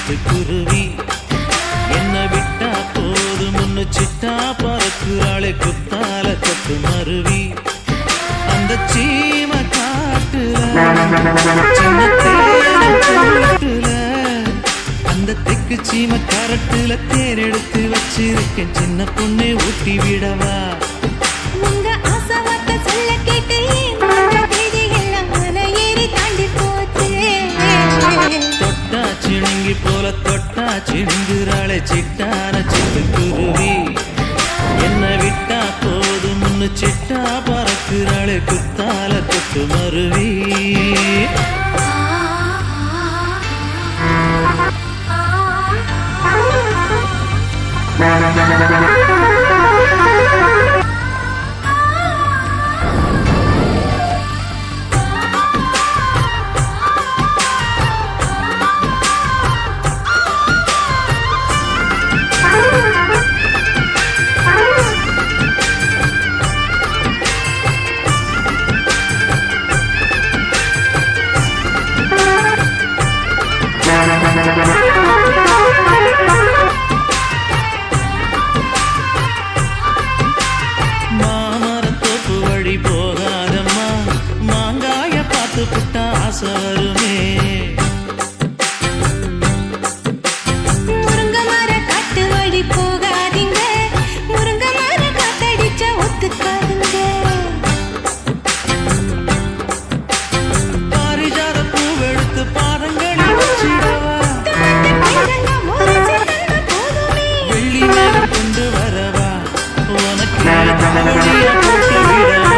சிட்டுக்குருவி என்ன விட்டா போதும் முன்னு சிட்டா பறக்குறாளே குத்தால தொட்டு மருவி அந்த சீம காட்டுல சின்ன தேனூட்டுல அந்த தெக்கு சீம கரட்டுல தேன் எடுத்து வச்சிருக்கேன் சின்ன பொண்ணை ஊட்டி விடவா உங்க ஆசவார்த்தை சொல்ல கேட்டு எல்லாம் மன ஏறி தாண்டி போச்சு தொட்டா சிணுங்கி போல தொட்டா சிணுங்குறாளே சிட்டான சிட்டுக்குருவி என்ன விட்டா போதும் முன்னு சிட்டா பறக்குறாளே குத்தால தொட்டு மருவி மாமரத்தோப்பு வழி போகாதம்மா மாங்காய பார்த்து புட்டா ஆசை வருமே முருங்க மர காட்டு வழி போகாதீங்க முருங்க மர காத்தடிச்சா ஒத்துக்காதுங்க பாரிஜாத பூவெடுத்து பாதங்களில் வச்சிடவா வெள்ளி மேகம் கொண்டு வரவா உனக்கு தாவணியா போட்டு விடவா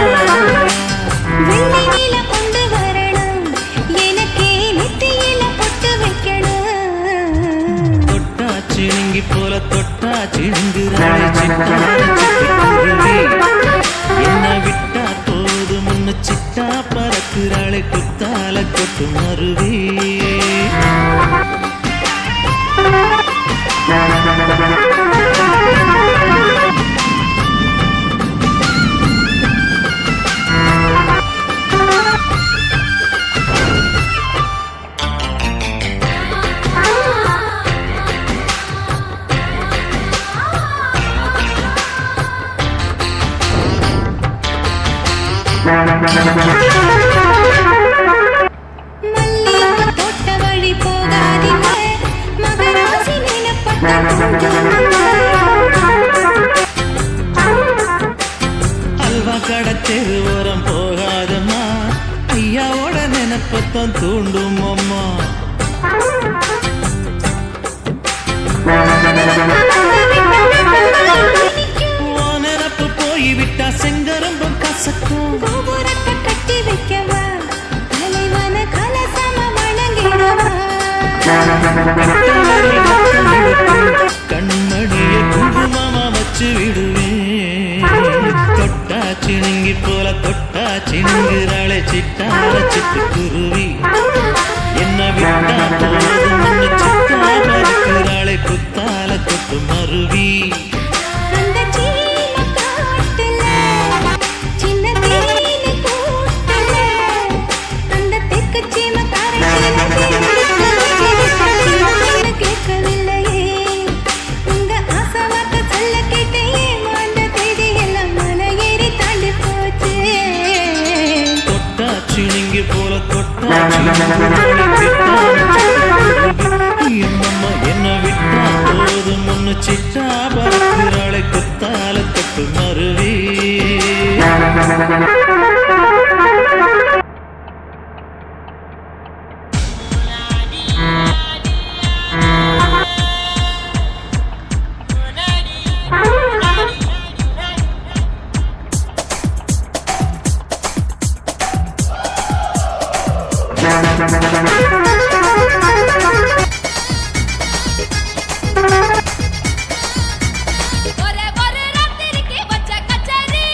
வெள்ளி நீல கொண்டு வரணும் எனக்கே நெத்தியில பொட்டு வைக்கணும் தொட்டா சிணுங்கி போல தொட்டா சிணுங்குறாளே சிட்டான சிட்டுக்குருவி என்ன விட்டா போது முன்னு சிட்டா பறக்குறாளே குத்தால கொட்டு மருவி மல்லிகை தோட்ட வழி போகாதீங்க மகராசி அல்வா கடை தெருவோரம் போகாதம்மா ஐயாவோட நினைப்பத்தான் தூண்டும் அம்மா நினப்பு போய்விட்டா செங்கரம்பம் கசக்கும் கோபுரத்தை கட்டி வைக்கவா தலைவன கலசம வணங்கிடவா கண்மணிய குங்குமமா வச்சு விடுவேன் தொட்டா சிணுங்கி போல தொட்டா சிணுங்குறாளே சிட்டான சிட்டுக்குருவி என்ன விட்டா போதும் முன்னு சிட்டா பறக்குறாளே குத்தால கொட்டு மருவி அந்த சீம காட்டுல சின்ன தேனு கூட்டுல அந்த தெக்கு சீம கரட்டுல கேட்கவில்லையே உங்க ஆசவார்த்தை சொல்ல கேட்டு ஏமாந்த தேதி எல்லாம் மன ஏறி தாண்டி போச்சு தொட்டா சிணுங்கி போல தொட்டா சிணுங்குறாளே சிட்டான சிட்டுக்குருவி என்னம்மா என்ன விட்டா போதும் முன்னு சிட்டா பறக்குறாளே குத்தால கொட்டு மருவி ஒரே ஒரே ராத்திரிக்கு வச்ச கச்சேரி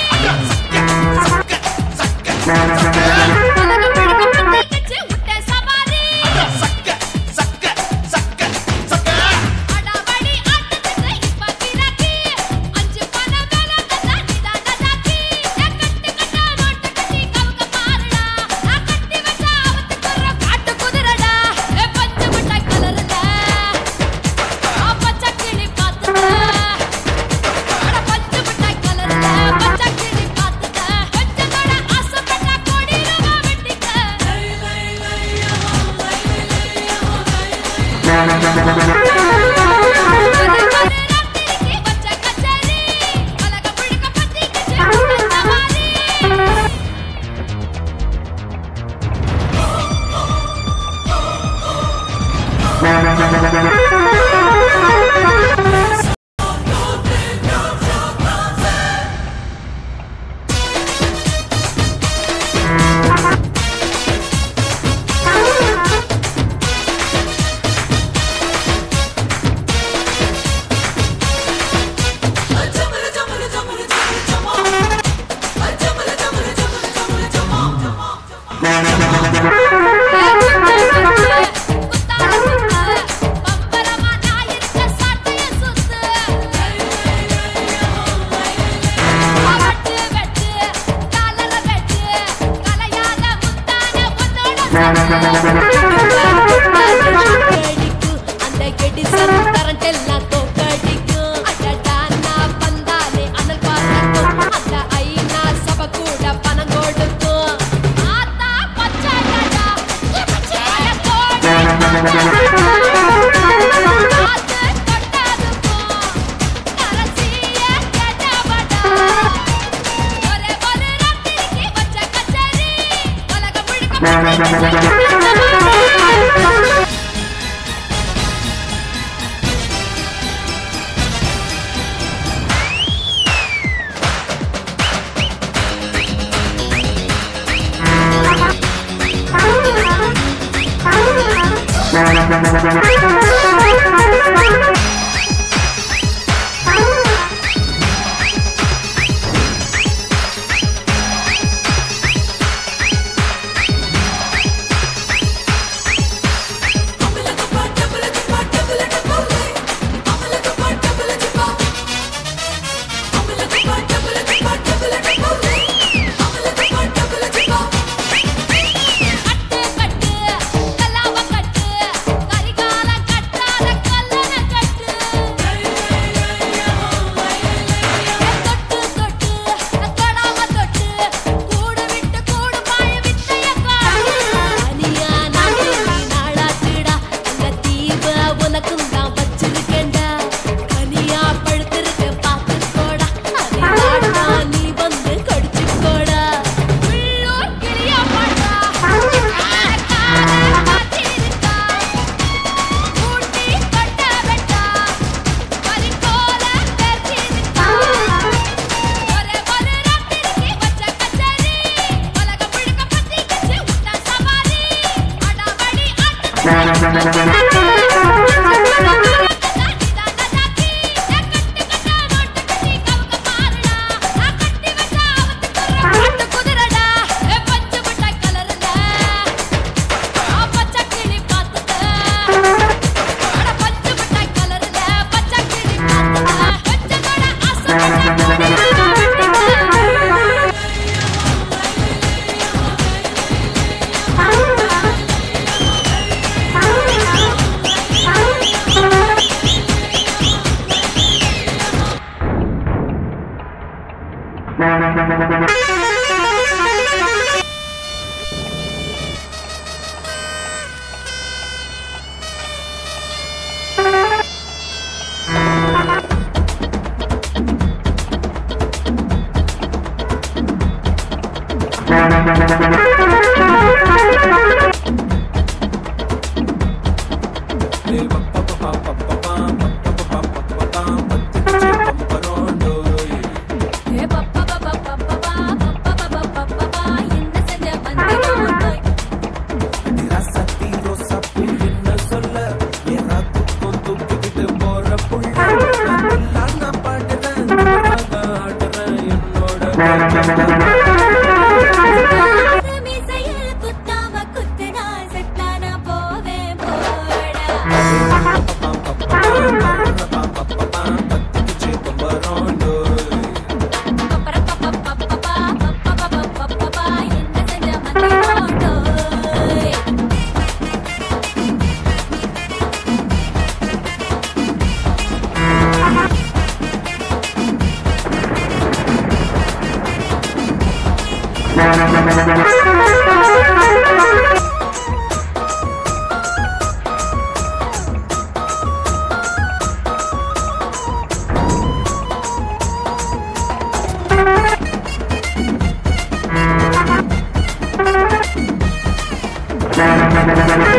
Thank you.